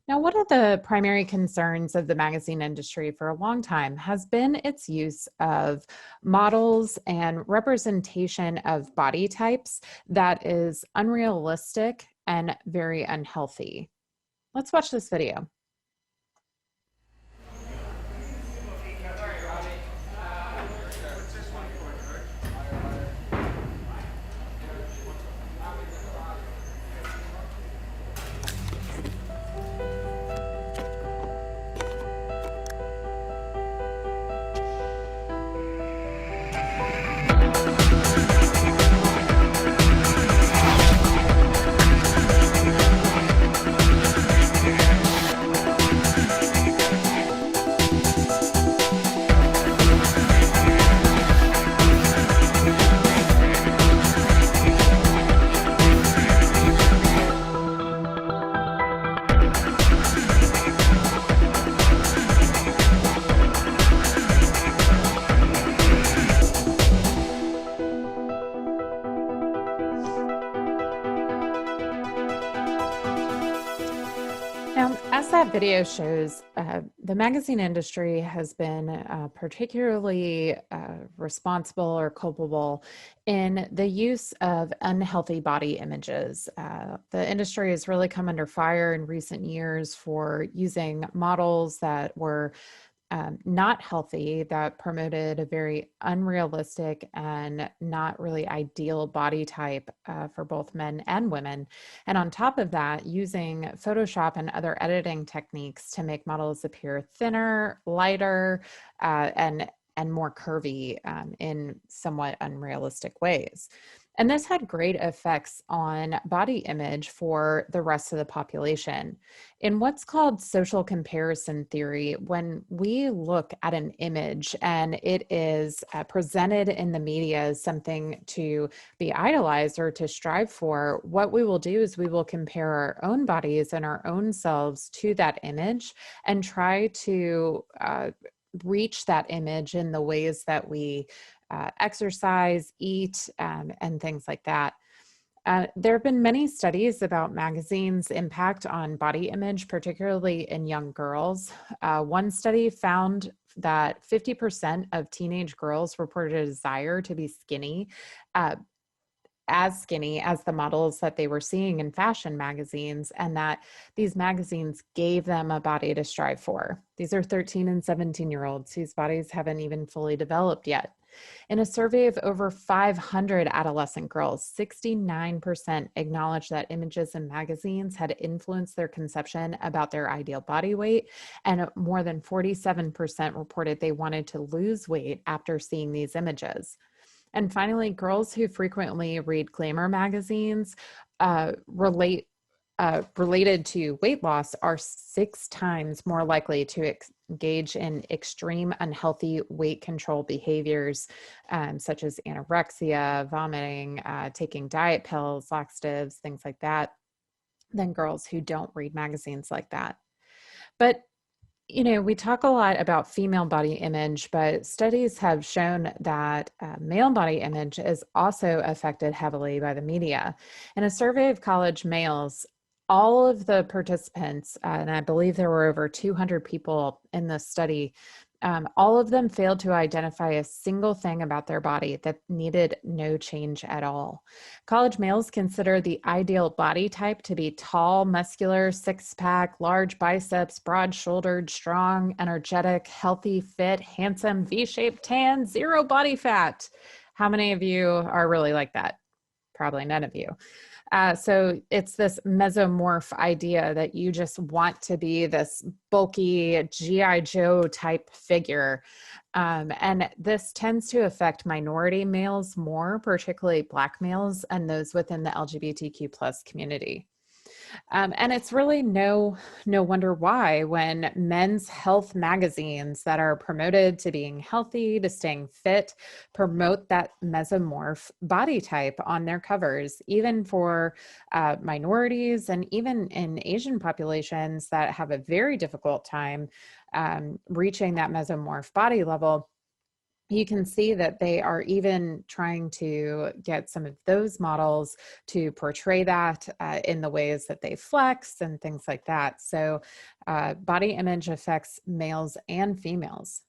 Now, one of the primary concerns of the magazine industry for a long time has been its use of models and representation of body types that is unrealistic and very unhealthy. Let's watch this video. Now, as that video shows, the magazine industry has been particularly responsible or culpable in the use of unhealthy body images. The industry has really come under fire in recent years for using models that were not healthy, that promoted a very unrealistic and not really ideal body type for both men and women. And on top of that, using Photoshop and other editing techniques to make models appear thinner, lighter, and more curvy in somewhat unrealistic ways. And this had great effects on body image for the rest of the population. In what's called social comparison theory, when we look at an image and it is presented in the media as something to be idolized or to strive for, what we will do is we will compare our own bodies and our own selves to that image and try to reach that image in the ways that we exercise, eat, and things like that. There have been many studies about magazines' impact on body image, particularly in young girls. One study found that 50% of teenage girls reported a desire to be skinny as the models that they were seeing in fashion magazines, and that these magazines gave them a body to strive for. These are 13 and 17-year-olds whose bodies haven't even fully developed yet. In a survey of over 500 adolescent girls, 69% acknowledged that images in magazines had influenced their conception about their ideal body weight, and more than 47% reported they wanted to lose weight after seeing these images. And finally, girls who frequently read glamour magazines related to weight loss are 6 times more likely to engage in extreme unhealthy weight control behaviors, such as anorexia, vomiting, taking diet pills, laxatives, things like that, than girls who don't read magazines like that. But we talk a lot about female body image, but studies have shown that male body image is also affected heavily by the media. In a survey of college males, all of the participants, and I believe there were over 200 people in this study, all of them failed to identify a single thing about their body that needed no change at all. College males consider the ideal body type to be tall, muscular, six-pack, large biceps, broad-shouldered, strong, energetic, healthy, fit, handsome, V-shaped, tan, zero body fat. How many of you are really like that? Probably none of you. So it's this mesomorph idea that you just want to be this bulky G.I. Joe type figure. And this tends to affect minority males more, particularly Black males and those within the LGBTQ plus community. And it's really no wonder why, when men's health magazines that are promoted to being healthy, to staying fit, promote that mesomorph body type on their covers, even for minorities and even in Asian populations that have a very difficult time reaching that mesomorph body level. you can see that they are even trying to get some of those models to portray that in the ways that they flex and things like that. So body image affects males and females.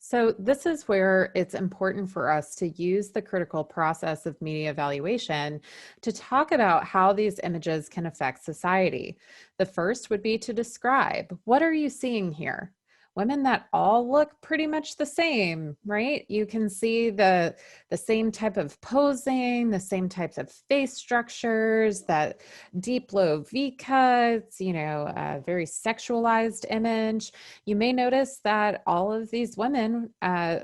So this is where it's important for us to use the critical process of media evaluation to talk about how these images can affect society. The first would be to describe, what are you seeing here? Women that all look pretty much the same, right? You can see the same type of posing, the same types of face structures, that deep low V cuts, a very sexualized image. You may notice that all of these women,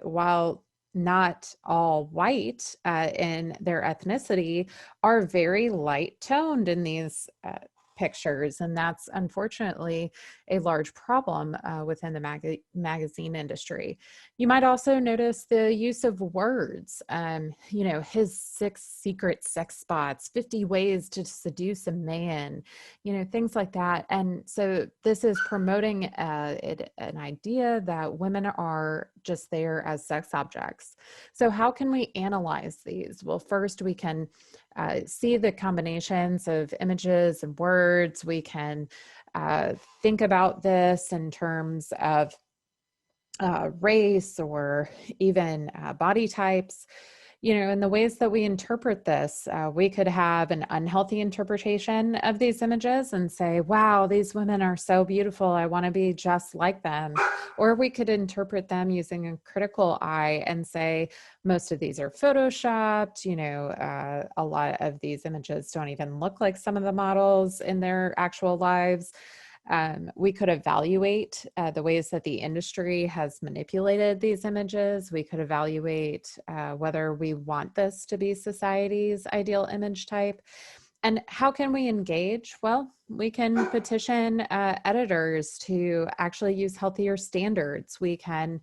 while not all white in their ethnicity, are very light toned in these pictures. And that's unfortunately a large problem within the magazine industry. You might also notice the use of words, his 6 secret sex spots, 50 ways to seduce a man, things like that. And so this is promoting an idea that women are just there as sex objects. So how can we analyze these? Well, first we can see the combinations of images and words. We can think about this in terms of race or even body types. In the ways that we interpret this, we could have an unhealthy interpretation of these images and say, wow, these women are so beautiful, I want to be just like them. Or we could interpret them using a critical eye and say, most of these are photoshopped. A lot of these images don't even look like some of the models in their actual lives. We could evaluate the ways that the industry has manipulated these images. We could evaluate whether we want this to be society's ideal image type. And how can we engage? Well, we can petition editors to actually use healthier standards. We can,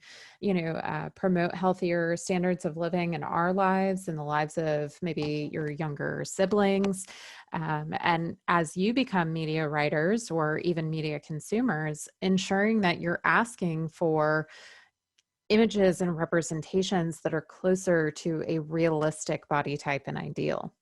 promote healthier standards of living in our lives and the lives of maybe your younger siblings. And as you become media writers or even media consumers, ensuring that you're asking for images and representations that are closer to a realistic body type and ideal.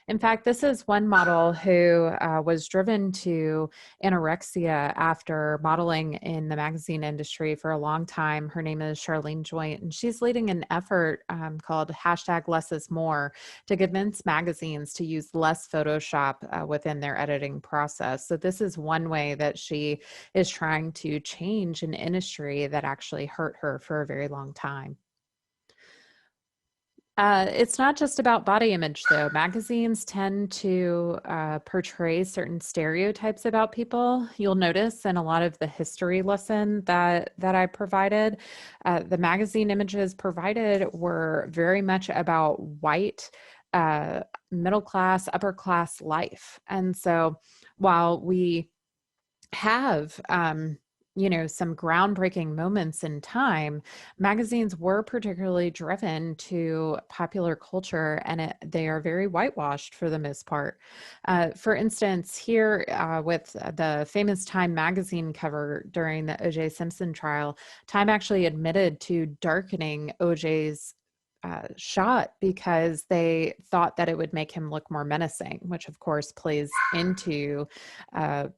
In fact, this is one model who was driven to anorexia after modeling in the magazine industry for a long time. Her name is Charlene Joint, and she's leading an effort called #LessIsMore to convince magazines to use less Photoshop within their editing process. So this is one way that she is trying to change an industry that actually hurt her for a very long time. It's not just about body image, though. Magazines tend to portray certain stereotypes about people. You'll notice in a lot of the history lesson that I provided, the magazine images provided were very much about white, middle class, upper class life. And so while we have some groundbreaking moments in time, magazines were particularly driven to popular culture, and they are very whitewashed for the most part. For instance, here with the famous Time magazine cover during the O.J. Simpson trial, Time actually admitted to darkening O.J.'s shot because they thought that it would make him look more menacing, which of course plays into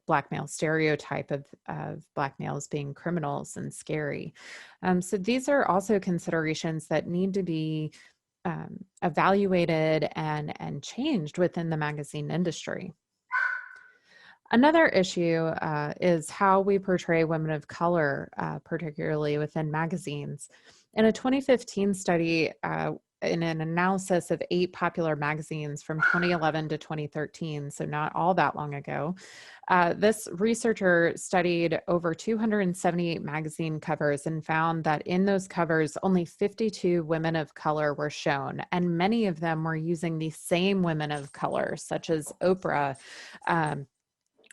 black male stereotype of black males being criminals and scary. So these are also considerations that need to be evaluated and changed within the magazine industry. Another issue is how we portray women of color, particularly within magazines. In a 2015 study, in an analysis of 8 popular magazines from 2011 to 2013, so not all that long ago, this researcher studied over 278 magazine covers and found that in those covers, only 52 women of color were shown, and many of them were using the same women of color, such as Oprah,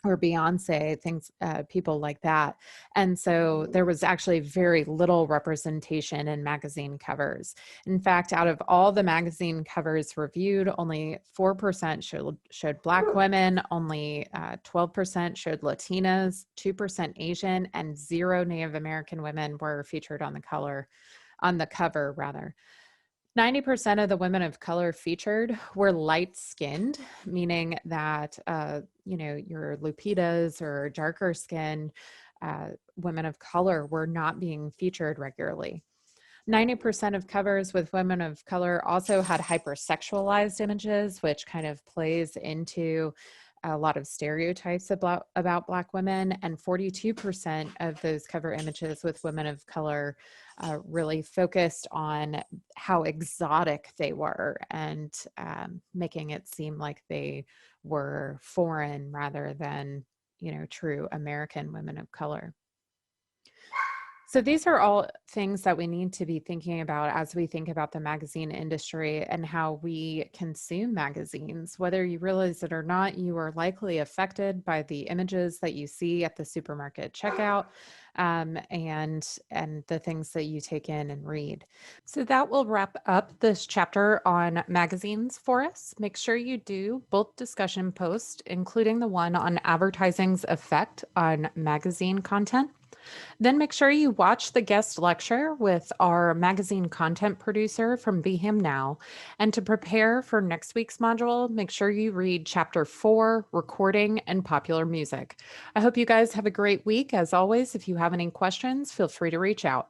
or Beyonce, things, people like that. And so there was actually very little representation in magazine covers. In fact, out of all the magazine covers reviewed, only 4% showed Black women, only 12% showed Latinas, 2% Asian, and 0 Native American women were featured on the on the cover rather. 90% of the women of color featured were light skinned, meaning that, your Lupitas or darker skin women of color were not being featured regularly. 90% of covers with women of color also had hypersexualized images, which kind of plays into a lot of stereotypes about Black women. And 42% of those cover images with women of color really focused on how exotic they were and making it seem like they were foreign rather than, true American women of color. So these are all things that we need to be thinking about as we think about the magazine industry and how we consume magazines. Whether you realize it or not, you are likely affected by the images that you see at the supermarket checkout, and the things that you take in and read. So that will wrap up this chapter on magazines for us. Make sure you do both discussion posts, including the one on advertising's effect on magazine content. Then make sure you watch the guest lecture with our magazine content producer from Be Him Now. And to prepare for next week's module, make sure you read Chapter 4, Recording and Popular Music. I hope you guys have a great week. As always, if you have any questions, feel free to reach out.